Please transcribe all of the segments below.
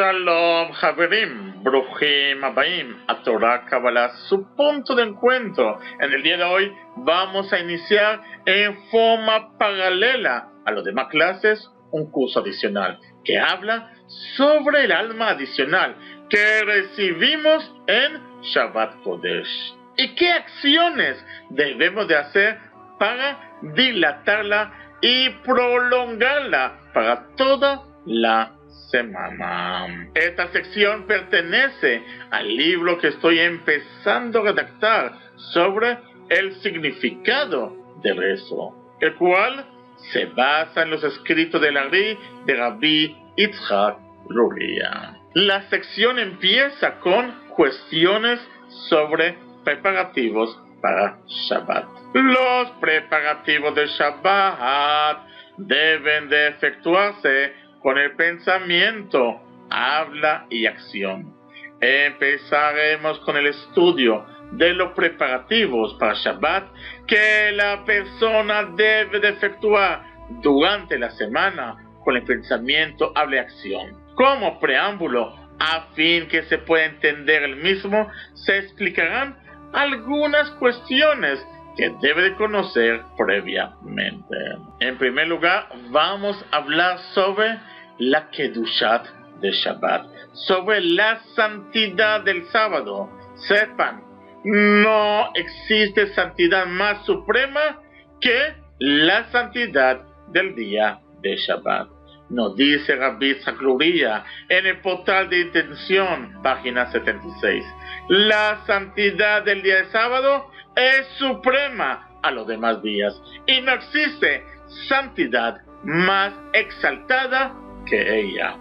Shalom, Haverim, Bruchim Abaim, a Torah Kabbalah, su punto de encuentro. En el día de hoy vamos a iniciar en forma paralela a las demás clases un curso adicional que habla sobre el alma adicional que recibimos en Shabbat Kodesh. ¿Y qué acciones debemos de hacer para dilatarla y prolongarla para toda la semana? Esta sección pertenece al libro que estoy empezando a redactar sobre el significado del rezo, el cual se basa en los escritos del Ari de Rabbi Yitzhak Luria. La sección empieza con cuestiones sobre preparativos para Shabbat. Los preparativos de Shabbat deben de efectuarse con el pensamiento, habla y acción. Empezaremos con el estudio de los preparativos para Shabbat que la persona debe de efectuar durante la semana con el pensamiento, habla y acción. Como preámbulo, a fin que se pueda entender el mismo, se explicarán algunas cuestiones que debe de conocer previamente. En primer lugar, vamos a hablar sobre la Kedushat de Shabbat, sobre la santidad del sábado. Sepan, no existe santidad más suprema que la santidad del día de Shabbat. Nos dice Rabbi Yitzhak Luria en el portal de intención, página 76. La santidad del día de sábado es suprema a los demás días y no existe santidad más exaltada que ella.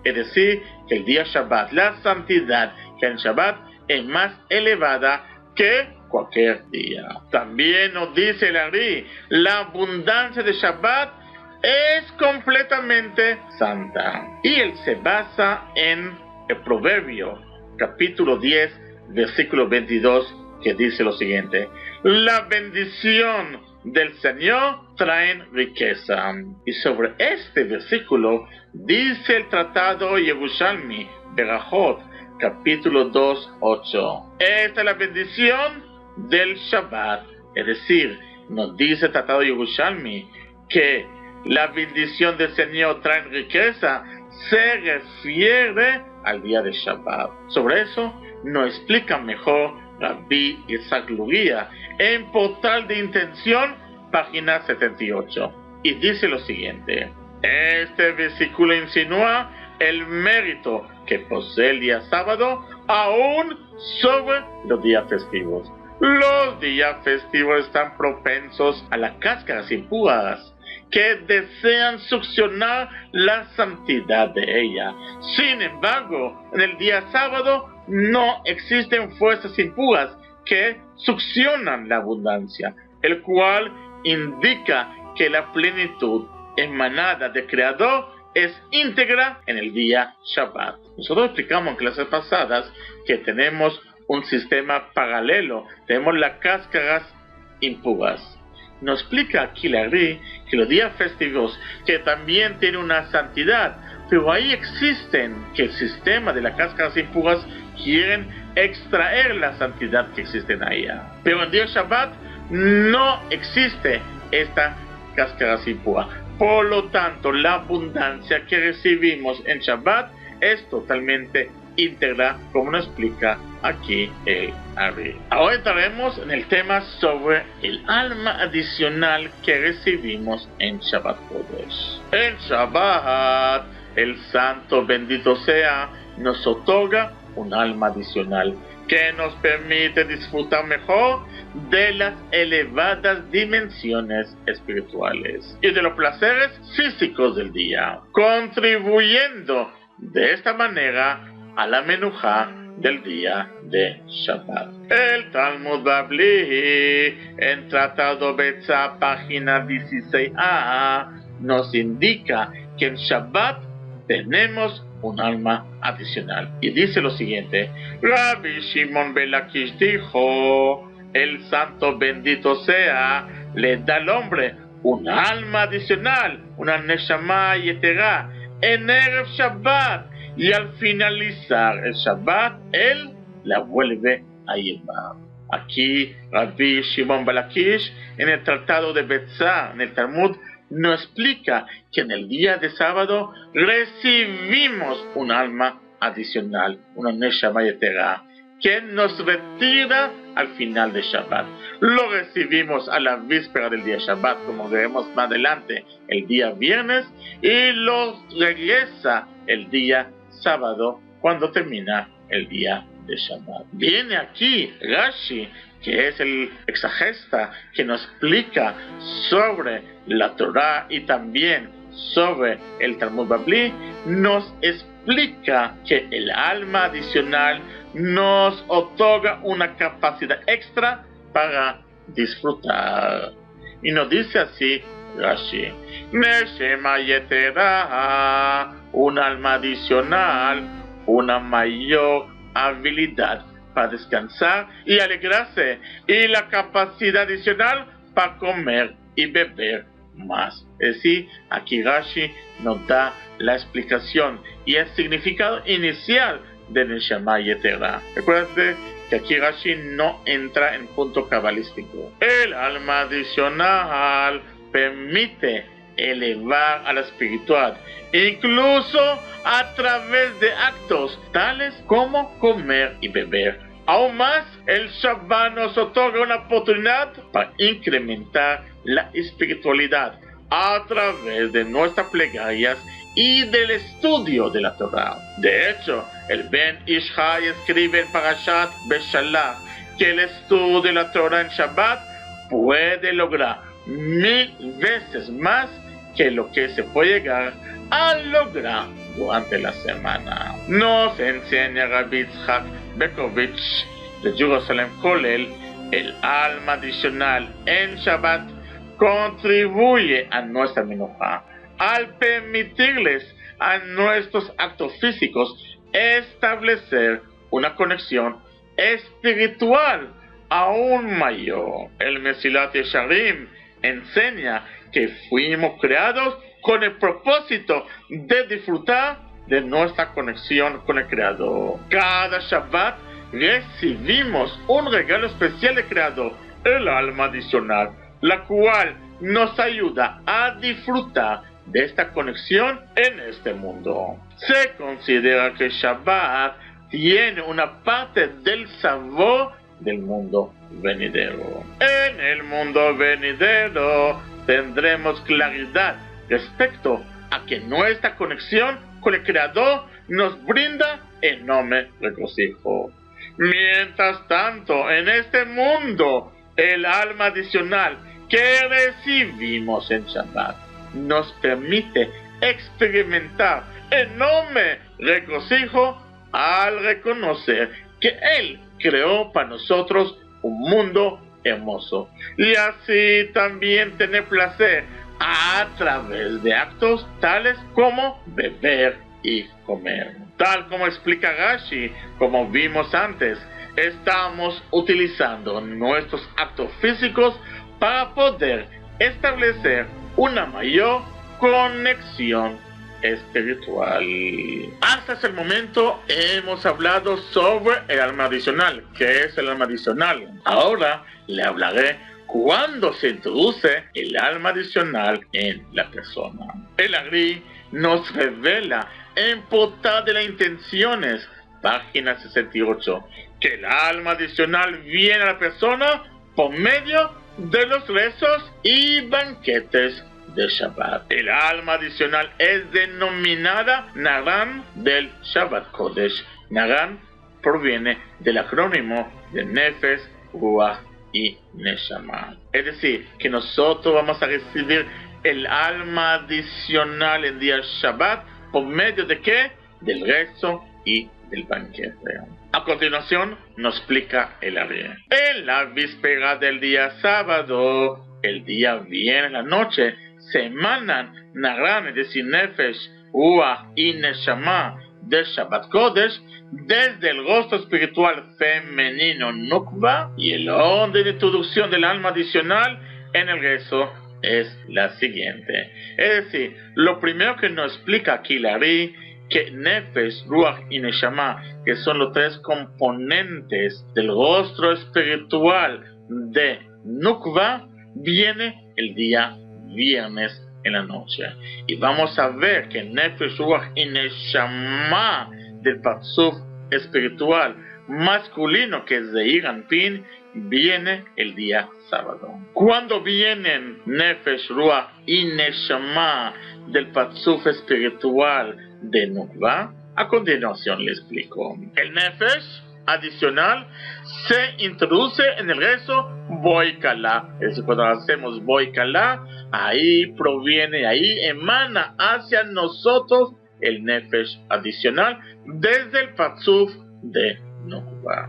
Es decir, que el día Shabbat, la santidad que en Shabbat es más elevada que cualquier día. También nos dice el Ari, la abundancia de Shabbat es completamente santa. Y él se basa en el Proverbio, capítulo 10, versículo 22, que dice lo siguiente: la bendición del Señor trae riqueza. Y sobre este versículo dice el tratado Yerushalmi, Berajot, capítulo 2, 8. Esta es la bendición del Shabbat. Es decir, nos dice el tratado Yerushalmi que la bendición del Señor trae riqueza, se refiere al día de Shabbat. Sobre eso nos explica mejor Rabbi Yitzhak Luria en portal de intención, página 78. Y dice lo siguiente: este versículo insinúa el mérito que posee el día sábado aún sobre los días festivos. Los días festivos están propensos a las cáscaras impuras que desean succionar la santidad de ella. Sin embargo, en el día sábado no existen fuerzas impuras que succionan la abundancia, el cual indica que la plenitud emanada del Creador es íntegra en el día Shabbat. Nosotros explicamos en clases pasadas que tenemos un sistema paralelo, tenemos las cáscaras impuras. Nos explica aquí la Ari que los días festivos que también tienen una santidad, pero ahí existen que el sistema de las cáscaras impuras quieren extraer la santidad que existe en ella. Pero en día Shabbat no existe esta cáscaras impura. Por lo tanto, la abundancia que recibimos en Shabbat es totalmente íntegra, como nos explica aquí el Ari. Ahora entraremos en el tema sobre el alma adicional que recibimos en Shabbat Kodesh. En Shabbat, el Santo bendito sea, nos otorga un alma adicional que nos permite disfrutar mejor de las elevadas dimensiones espirituales y de los placeres físicos del día, contribuyendo de esta manera a la menujá del día de Shabbat. El Talmud Babli, en Tratado Betzá, página 16a, nos indica que en Shabbat tenemos un alma adicional. Y dice lo siguiente: Rabbi Shimon ben Lakish dijo, el Santo bendito sea, le da al hombre un alma adicional, una neshama yetera, en Erev Shabbat, y al finalizar el Shabbat, él la vuelve a llevar. Aquí Rabbi Shimon bar Lakish, en el tratado de Betzá, en el Talmud, nos explica que en el día de sábado recibimos un alma adicional, una Neshama Yetera, que nos retira al final de Shabbat. Lo recibimos a la víspera del día Shabbat, como veremos más adelante, el día viernes, y lo regresa el día sábado, cuando termina el día de Shabbat. Viene aquí Rashi, que es el exegesta que nos explica sobre la Torah y también sobre el Talmud Babli, nos explica que el alma adicional nos otorga una capacidad extra para disfrutar. Y nos dice así Rashi: Neshama Yetera, un alma adicional, una mayor habilidad para descansar y alegrarse, y la capacidad adicional para comer y beber más. Es decir, aquí Rashi nos da la explicación y el significado inicial de Neshama Yetera. Recuerden que aquí Rashi no entra en punto cabalístico. El alma adicional permite elevar a la espiritual, incluso a través de actos tales como comer y beber. Aún más, el Shabbat nos otorga una oportunidad para incrementar la espiritualidad a través de nuestras plegarias y del estudio de la Torah. De hecho, el Ben Ishai escribe en Parashat Beshalach que el estudio de la Torah en Shabbat puede lograr 1000 veces más que lo que se puede llegar a lograr durante la semana. Nos enseña Rabbi Yitzhak Bekovich de Jerusalem Kolel, el alma adicional en Shabbat contribuye a nuestra menorá al permitirles a nuestros actos físicos establecer una conexión espiritual aún mayor. El Mesilat Yesharim enseña que fuimos creados con el propósito de disfrutar de nuestra conexión con el Creador. Cada Shabbat recibimos un regalo especial del Creador, el alma adicional, la cual nos ayuda a disfrutar de esta conexión en este mundo. Se considera que Shabbat tiene una parte del sabor del mundo venidero. En el mundo venidero tendremos claridad respecto a que nuestra conexión con el Creador nos brinda enorme regocijo. Mientras tanto, en este mundo, el alma adicional que recibimos en Shabbat nos permite experimentar enorme regocijo al reconocer que Él creó para nosotros un mundo hermoso, y así también tener placer a través de actos tales como beber y comer. Tal como explica Rashi, como vimos antes, estamos utilizando nuestros actos físicos para poder establecer una mayor conexión espiritual. Hasta el momento hemos hablado sobre el alma adicional. ¿Qué es el alma adicional? Ahora le hablaré cuando se introduce el alma adicional en la persona. El Agri nos revela en Portal de las Intenciones, página 68, que el alma adicional viene a la persona por medio de los rezos y banquetes de Shabbat. El alma adicional es denominada Naran del Shabbat Kodesh. Naran proviene del acrónimo de Nefesh, Ruach y Neshama. Es decir, que nosotros vamos a recibir el alma adicional en día Shabbat por medio de ¿qué? Del rezo y del banquete. A continuación nos explica el Ari. En la víspera del día sábado, el día viernes, la noche, se emanan Naran, es decir, Nefesh, Ruach y Neshama de Shabbat Kodesh desde el rostro espiritual femenino Nukba, y el orden de introducción del alma adicional en el rezo es la siguiente. Es decir, lo primero que nos explica aquí Larry que Nefesh, Ruach y Neshama, que son los tres componentes del rostro espiritual de Nukva, viene el día viernes en la noche. Y vamos a ver que Nefesh, Ruach y Neshama del Patzuf espiritual masculino, que es de Ir Anpin, viene el día sábado. Cuando vienen Nefesh, Ruach y Neshama del Patzuf espiritual de Nukva, a continuación le explico. El Nefesh adicional se introduce en el rezo Boikala. Es decir, cuando hacemos Boikala, ahí proviene, ahí emana hacia nosotros el Nefesh adicional desde el Patzuf de Nukva.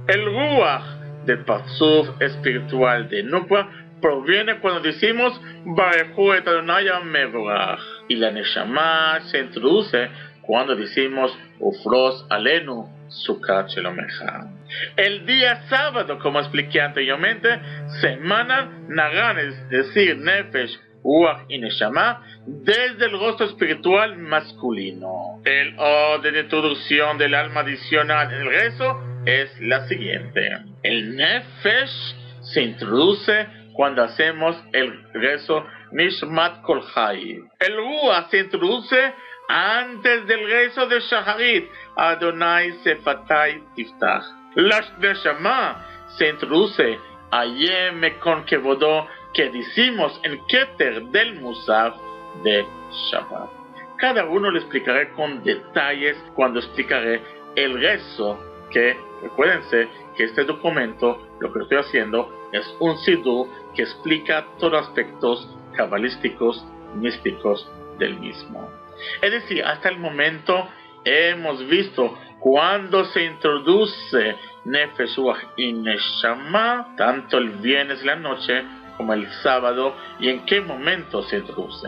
El Ruach del Patzuf espiritual de Nukva proviene cuando decimos Barechu et Adonai Mevorach, y la Neshama se introduce cuando decimos Ufros Alenu Sukkot Shelomecha. El día sábado, como expliqué anteriormente, se emanan Nagan, es decir, Nefesh, Ruach y Neshama, desde el rostro espiritual masculino. El orden de introducción del alma adicional en el rezo es la siguiente. El Nefesh se introduce cuando hacemos el rezo Nishmat Kol Chai. El Ruach se introduce antes del rezo de Shaharit, Adonai Sefatai Tiftach. La Neshama se introduce Ayem Mekon Kevodo, que decimos en Keter del Musaf de Shabbat. Cada uno le explicaré con detalles cuando explicaré el rezo, que recuérdense que este documento, lo que estoy haciendo, es un siddur que explica todos los aspectos cabalísticos, místicos del mismo. Es decir, hasta el momento hemos visto cuando se introduce Nefesh, Ruach y Neshama, tanto el viernes en la noche como el sábado, y en qué momento se introduce.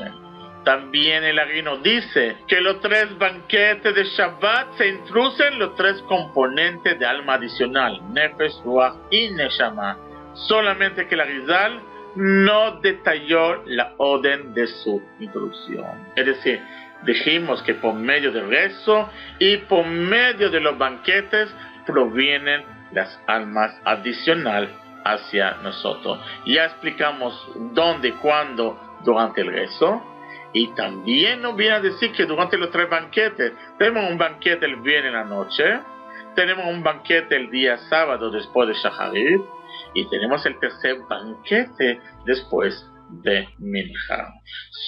También el Ari nos dice que los tres banquetes de Shabbat se introducen los tres componentes de alma adicional, Nefesh, Ruach y Neshama, solamente que el Arizal no detalló la orden de su introducción. Es decir, dijimos que por medio del rezo y por medio de los banquetes provienen las almas adicionales hacia nosotros. Ya explicamos dónde y cuándo durante el rezo, y también nos viene a decir que durante los tres banquetes tenemos un banquete el viernes en la noche, tenemos un banquete el día sábado después de Shaharit, y tenemos el tercer banquete después de Mincha.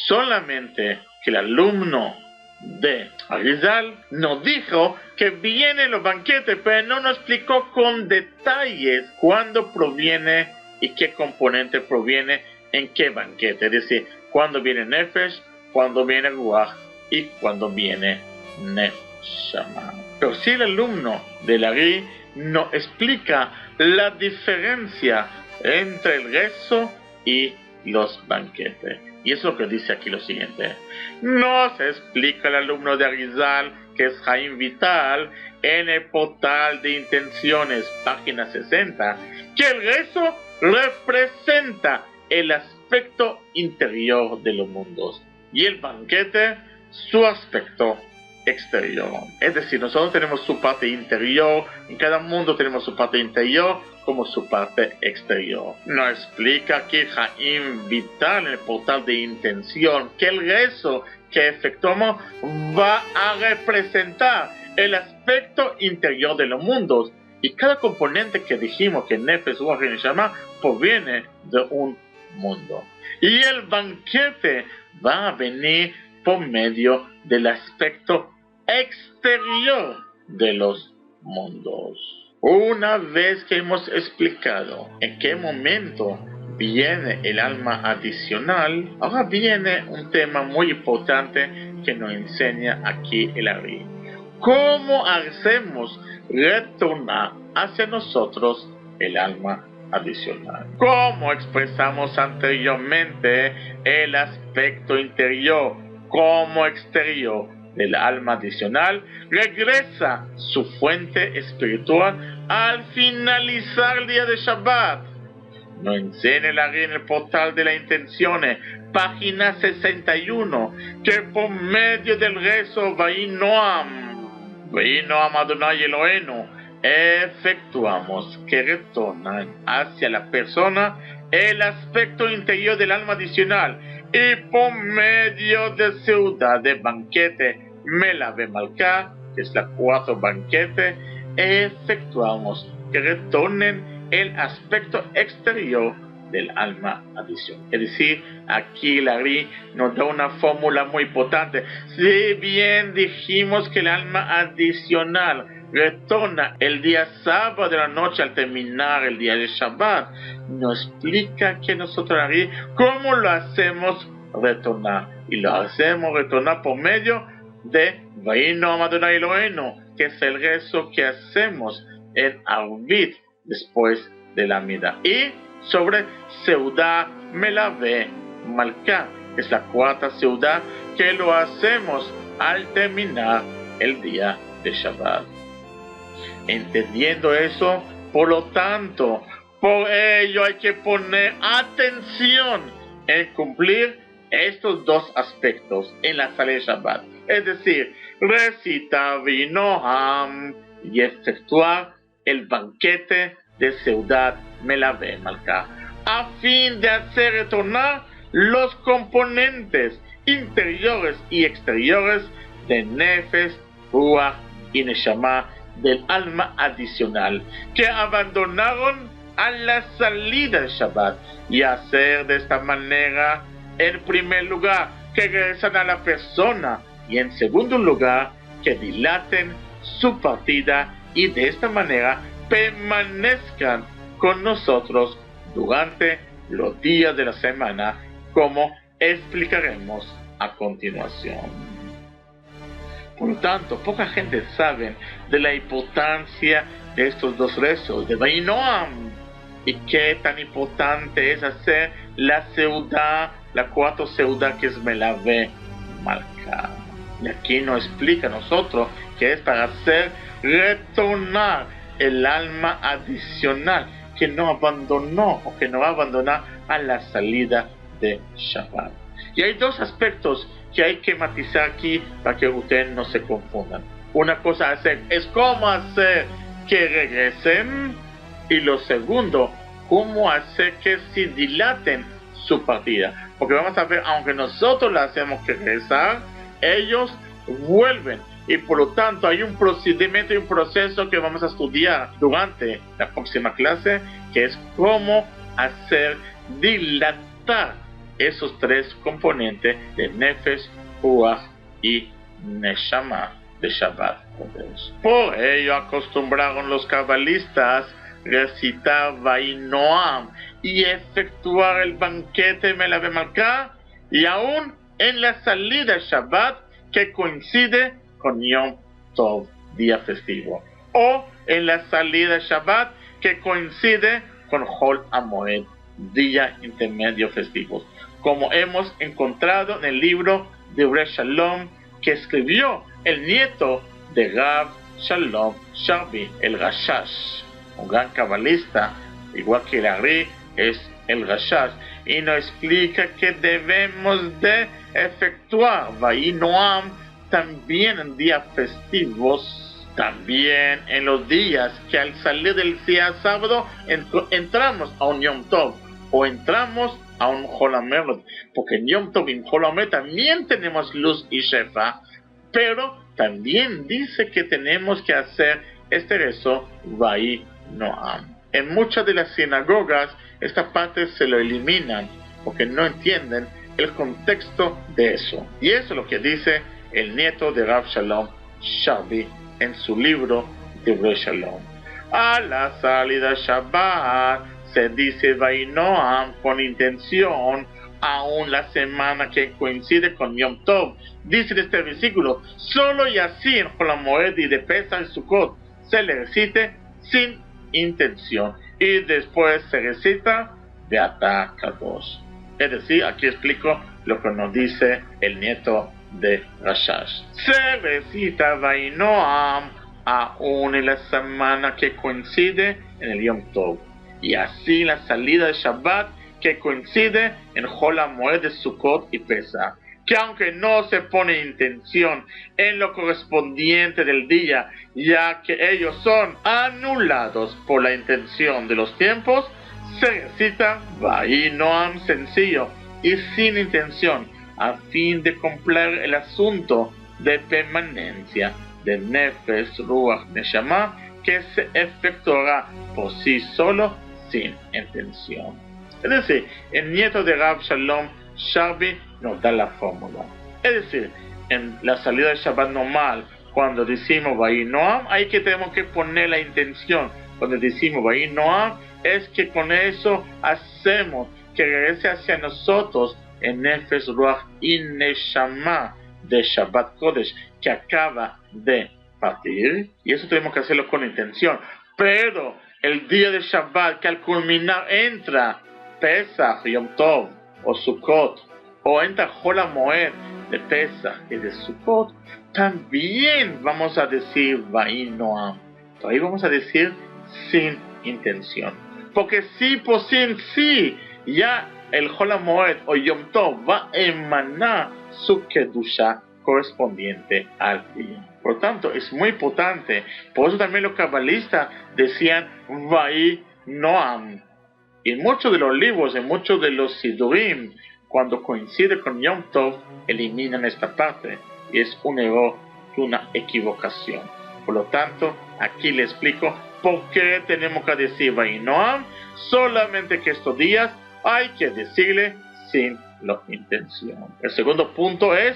Solamente que el alumno de Arizal nos dijo que vienen los banquetes, pero no nos explicó con detalles cuándo proviene y qué componente proviene en qué banquete. Es decir, cuándo viene Nefesh, cuándo viene Ruach y cuándo viene Neshama. Pero si el alumno de Ari nos explica la diferencia entre el rezo y los banquetes. Y eso es lo que dice aquí lo siguiente. Nos explica el alumno de Arizal, que es Jaim Vital, en el portal de intenciones, página 60, que el rezo representa el aspecto interior de los mundos y el banquete su aspecto exterior. Es decir, nosotros tenemos su parte interior, en cada mundo tenemos su parte interior como su parte exterior. Nos explica aquí Jaim Vital en el portal de intención que el rezo que efectuamos va a representar el aspecto interior de los mundos, y cada componente que dijimos que Nefesh, Ruach y Neshama proviene de un mundo, y el banquete va a venir por medio del aspecto exterior de los mundos. Una vez que hemos explicado en qué momento viene el alma adicional, ahora viene un tema muy importante que nos enseña aquí el Ari. ¿Cómo hacemos retornar hacia nosotros el alma adicional? Como expresamos anteriormente, el aspecto interior como exterior del alma adicional regresa su fuente espiritual al finalizar el día de Shabbat. Nos enseña el Ari en el portal de la intención, página 61, que por medio del rezo Vainoam Adonai Eloheinu, efectuamos que retornan hacia la persona el aspecto interior del alma adicional, y por medio de ciudad de banquete Melave Malká, que es la 4 banquete, efectuamos que retornen el aspecto exterior del alma adicional. Es decir, aquí el Ari nos da una fórmula muy importante. Si bien dijimos que el alma adicional retorna el día sábado de la noche al terminar el día de Shabbat, nos explica que nosotros Ari, ¿cómo lo hacemos retornar? Y lo hacemos retornar por medio de Vainoam Adonai Eloheinu, que es el rezo que hacemos en Arvit después de la Mida, y sobre Seudá Melave Malká, que es la 4 ciudad que lo hacemos al terminar el día de Shabbat. Entendiendo eso, por lo tanto, por ello hay que poner atención en cumplir estos dos aspectos en la salida de Shabbat, es decir, recitar Vainoam y efectuar el banquete de Ciudad Melave Malká, a fin de hacer retornar los componentes interiores y exteriores de Nefesh, Ruach y Neshama del alma adicional que abandonaron a la salida de Shabbat, y hacer de esta manera, en primer lugar, que regresan a la persona, y en segundo lugar, que dilaten su partida y de esta manera permanezcan con nosotros durante los días de la semana, como explicaremos a continuación. Por lo tanto, poca gente sabe de la importancia de estos dos rezos, de Vainoam, y qué tan importante es hacer la Seudá, la 4 Seudá, que es Melave Malká. Y aquí nos explica a nosotros que es para hacer retornar el alma adicional que no abandonó o que no va a abandonar a la salida de Shabbat. Y hay dos aspectos que hay que matizar aquí para que ustedes no se confundan. Una cosa es cómo hacer que regresen, y lo segundo, cómo hacer que se dilaten su partida. Porque vamos a ver, aunque nosotros la hacemos que regresar, ellos vuelven. Y por lo tanto hay un procedimiento y un proceso que vamos a estudiar durante la próxima clase, que es cómo hacer dilatar esos tres componentes de Nefesh, Ruach y Neshama de Shabbat. Por ello acostumbraron los cabalistas recitar Vainoam y efectuar el banquete Melave Malká, y aún en la salida de Shabbat que coincide con Yom Tov, día festivo, o en la salida de Shabbat que coincide con Hol HaMoed, día intermedio festivo, como hemos encontrado en el libro de Divrei Shalom que escribió el nieto de Rav Shalom Sharbi, el Rashash, un gran cabalista, igual que el Ari es el Rashash, y nos explica que debemos de efectuar Vainoam también en días festivos, también en los días que al salir del día sábado entramos a un Yom Tov o entramos a un Hol HaMoed, porque en Yom Tov y en Hol HaMoed también tenemos luz y shefa, pero también dice que tenemos que hacer este rezo Vainoam. En muchas de las sinagogas esta parte se lo eliminan porque no entienden el contexto de eso, y eso es lo que dice el nieto de Rav Shalom Sharbi en su libro Divrei Shalom. A la salida Shabbat se dice Vainoam con intención, aún la semana que coincide con Yom Tov. Dice este versículo, solo y así en Hol HaMoed y de Pesach y Sukkot se le recite sin intención, y después se recita Beatá Kadosh. Es decir, aquí explico lo que nos dice el nieto de Rashash. Se recita Vainoam aún en la semana que coincide en el Yom Tov, y así la salida de Shabbat que coincide en Hol HaMoed de Sukkot y Pesach, que aunque no se pone intención en lo correspondiente del día, ya que ellos son anulados por la intención de los tiempos, se recita Vayi Noam sencillo y sin intención, a fin de cumplir el asunto de permanencia de Nefesh, Ruach, Neshama, que se efectuará por sí solo sin intención. Es decir, el nieto de Rav Shalom Sharbi nos da la fórmula. Es decir, en la salida del Shabbat normal, cuando decimos Vayi Noam, ahí que tenemos que poner la intención. Cuando decimos Vayi Noam, es que con eso hacemos que regrese hacia nosotros en Nefesh, Ruach y Neshama de Shabbat Kodesh, que acaba de partir. Y eso tenemos que hacerlo con intención. Pero el día de Shabbat, que al culminar entra Pesach, Yom Tov o Sukkot, o entra Hol HaMoed de Pesach y de Sukkot, también vamos a decir Vayi Noam. Ahí vamos a decir sin intención. Porque sí por sí, ya el Hol HaMoed o Yom Tov va a emanar su Kedusha correspondiente al día. Por lo tanto, es muy importante. Por eso también los cabalistas decían Vayi Noam. Y en muchos de los libros, en muchos de los Sidurim, cuando coincide con Yom Tov, eliminan esta parte. Y es un error, una equivocación. Por lo tanto, aquí le explico por qué tenemos que decir Vayi Noam. Solamente que estos días hay que decirle sin la intención. El segundo punto es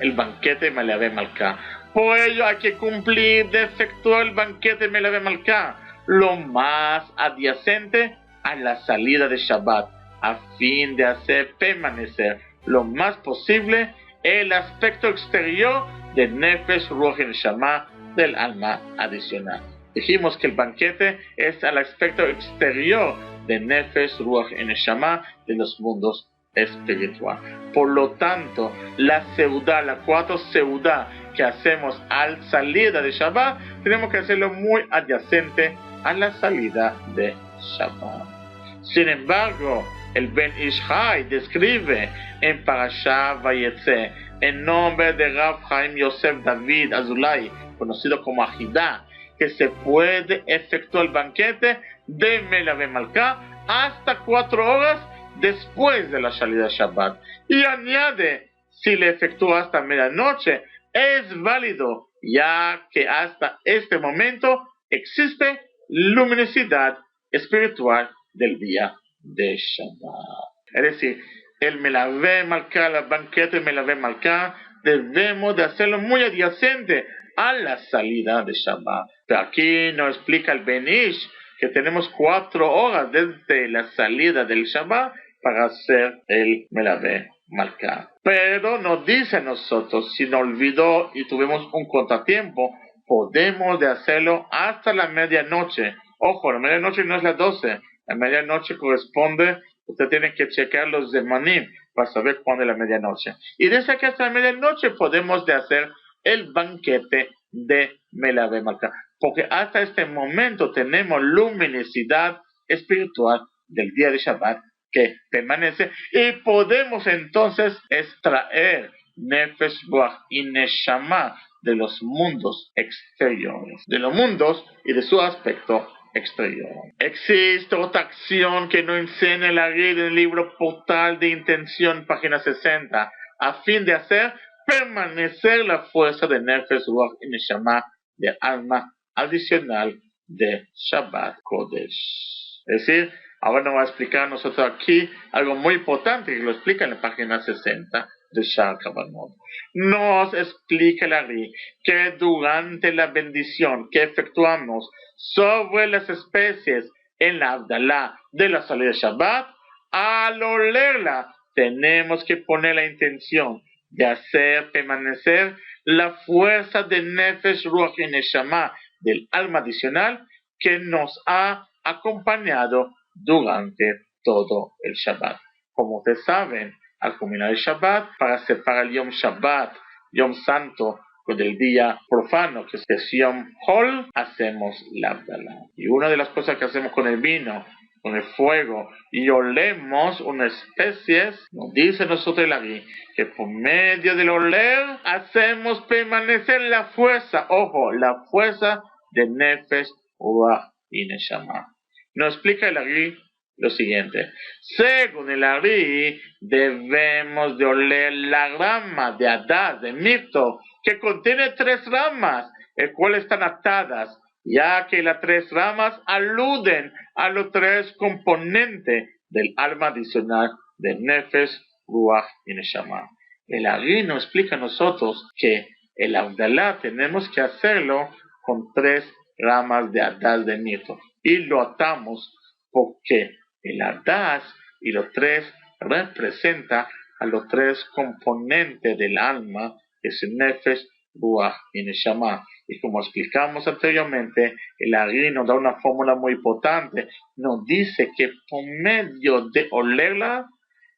el banquete Melavé Malká. Por ello hay que cumplir de efectuar el banquete Melavé Malká lo más adyacente a la salida de Shabbat, a fin de hacer permanecer lo más posible el aspecto exterior de Nefesh, Ruach y Neshama del alma adicional. Dijimos que el banquete es al aspecto exterior de Nefesh, Ruach y Neshama de los mundos espiritual. Por lo tanto, la seudá, la cuarta seudá que hacemos al salida de Shabbat, tenemos que hacerlo muy adyacente a la salida de Shabbat. Sin embargo, el Ben Ish Chai describe en Parashá Vayetze, en nombre de Rav Chaim Yosef David Azulay, conocido como Ajidá, que se puede efectuar el banquete de Melavé Malká hasta 4 horas después de la salida de Shabbat. Y añade, si le efectúa hasta medianoche, es válido, ya que hasta este momento existe luminosidad espiritual del día de Shabbat. Es decir, el Melavé Malká, el banquete Melavé Malká, debemos de hacerlo muy adyacente a la salida de Shabbat. Pero aquí nos explica el Ben Ish que tenemos 4 horas desde la salida del Shabbat para hacer el Melavé Malká. Pero nos dice a nosotros, si nos olvidó y tuvimos un contratiempo, podemos de hacerlo hasta la medianoche. Ojo, la medianoche no es las 12. La medianoche corresponde, usted tiene que checar los zemanim para saber cuándo es la medianoche. Y desde aquí hasta la medianoche podemos de hacer el banquete de Melavé Malká. Porque hasta este momento tenemos luminosidad espiritual del día de Shabbat que permanece y podemos entonces extraer Nefesh, Ruach y Neshama de los mundos exteriores, de los mundos y de su aspecto exterior. Existe otra acción que nos enseña la ley del libro Portal de Intención, página 60, a fin de hacer permanecer la fuerza de Nefesh, Ruach y Neshama del alma adicional de Shabbat Kodesh. Es decir, ahora nos va a explicar nosotros aquí algo muy importante que lo explica en la página 60 de Sha'ar Kavanot. Nos explica la ley que durante la bendición que efectuamos sobre las especies en la Abdalá de la salida de Shabbat, al olerla tenemos que poner la intención de hacer permanecer la fuerza de Nefesh, Ruach y Neshama del alma adicional que nos ha acompañado durante todo el Shabbat. Como ustedes saben, al culminar el Shabbat, para separar el Yom Shabbat, Yom Santo, con el día profano, que es Yom Hol, hacemos la Abdalá. Y una de las cosas que hacemos con el vino, con el fuego, y olemos unas especies, nos dice nosotros el Ari, que por medio del oler hacemos permanecer la fuerza, ojo, la fuerza de Nefesh, Ruach y Neshama. Nos explica el Ari lo siguiente: según el Ari, debemos de oler la rama de Adar, de Mito, que contiene 3 ramas, las cuales están atadas, ya que las 3 ramas aluden a los 3 componentes del alma adicional de Nefesh, Ruach y Neshama. El Ari nos explica a nosotros que el Abdalá tenemos que hacerlo con 3 ramas de Adar de Mito, y lo atamos porque el Ardaz y los 3 representa a los 3 componentes del alma, que es el Nefesh, Ruach y Neshama. Y como explicamos anteriormente, el Ari nos da una fórmula muy importante. Nos dice que por medio de olerla,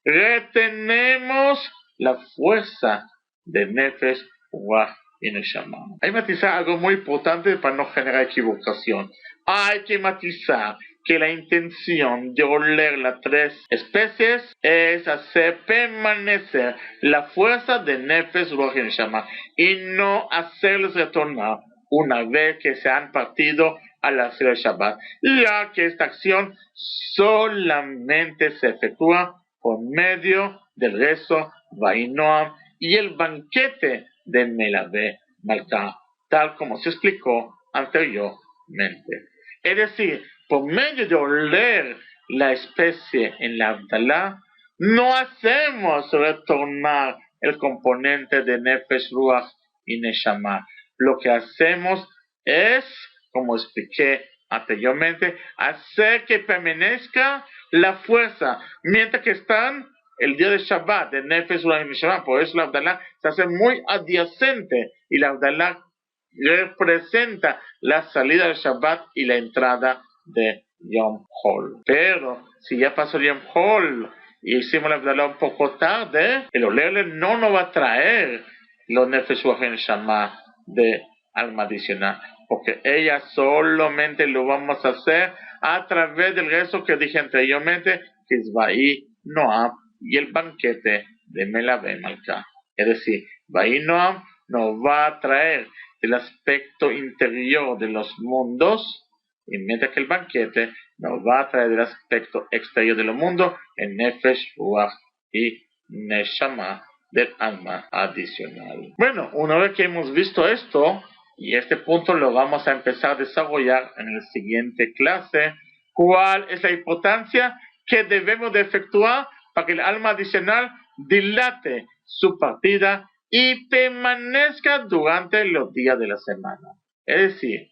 retenemos la fuerza de Nefesh, Ruach y Neshama. Hay que matizar algo muy importante para no generar equivocación. Hay que matizar que la intención de oler las 3 especies es hacer permanecer la fuerza de Nefesh, Ruach y Neshama, y no hacerles retornar una vez que se han partido al hacer el Shabbat, ya que esta acción solamente se efectúa por medio del rezo Vainoam y el banquete de Melavé Malká, tal como se explicó anteriormente. Es decir, por medio de oler la especie en la Abdalá, no hacemos retornar el componente de Nefesh, Ruach y Neshama. Lo que hacemos es, como expliqué anteriormente, hacer que permanezca la fuerza, mientras que están el día de Shabbat, de Nefesh, Ruach y Neshama. Por eso la Abdalá se hace muy adyacente, y la Abdalá representa la salida del Shabbat y la entrada de Yom Hol. Pero si ya pasó Yom Hol y hicimos la Abdalá un poco tarde, el olerle no nos va a traer los Nefesh, Ruach y Neshama de alma adicional, porque ella solamente lo vamos a hacer a través del rezo que dije anteriormente, que es Vaí Noam y el banquete de Melavé Malká. Es decir, Vaí Noam nos va a traer el aspecto interior de los mundos, y mientras que el banquete nos va a traer el aspecto exterior de los mundos, el Nefesh, Ruach y Neshama del alma adicional. Bueno, una vez que hemos visto esto, y este punto lo vamos a empezar a desarrollar en la siguiente clase, ¿cuál es la importancia que debemos de efectuar para que el alma adicional dilate su partida y permanezca durante los días de la semana? Es decir,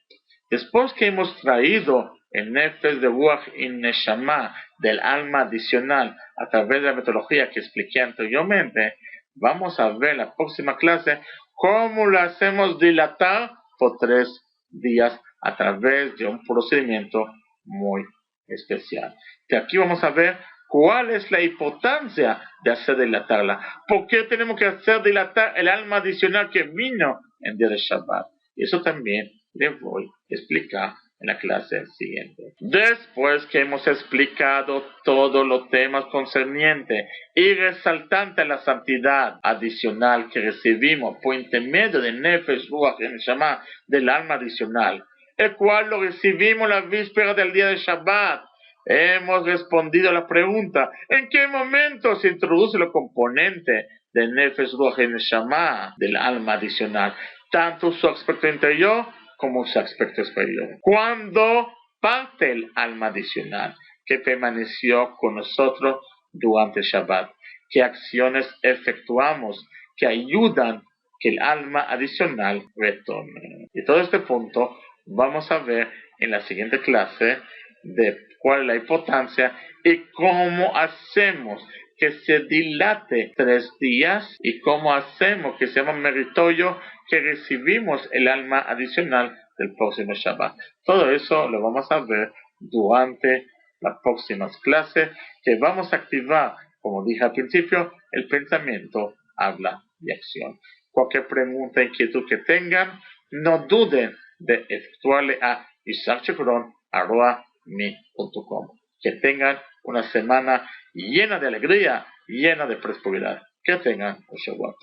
después que hemos traído el Nefesh de Ruach y Neshama del alma adicional a través de la metodología que expliqué anteriormente, vamos a ver en la próxima clase cómo lo hacemos dilatar por 3 días a través de un procedimiento muy especial. De aquí vamos a ver cuál es la importancia de hacer dilatarla. ¿Por qué tenemos que hacer dilatar el alma adicional que vino en día de Shabbat? Y eso también le voy a explicar en la clase siguiente. Después que hemos explicado todos los temas concernientes y resaltante a la santidad adicional que recibimos por intermedio de Nefesh, Ruach y Neshama del alma adicional, el cual lo recibimos la víspera del día de Shabbat, hemos respondido a la pregunta: ¿en qué momento se introduce los componentes de Nefesh, Ruach y Neshama del alma adicional, tanto su aspecto interior como su aspecto exterior? Cuando parte el alma adicional que permaneció con nosotros durante el Shabbat, ¿qué acciones efectuamos que ayudan que el alma adicional retorne? Y todo este punto vamos a ver en la siguiente clase, de cuál es la importancia y cómo hacemos que se dilate 3 días y cómo hacemos que sea meritorio que recibimos el alma adicional del próximo Shabbat. Todo eso lo vamos a ver durante las próximas clases, que vamos a activar, como dije al principio, el pensamiento, habla y acción. Cualquier pregunta, inquietud que tengan, no duden de efectuarle a isaacchevron@me.com. Que tengan una semana llena de alegría, llena de prosperidad. Que tengan un Shabbat.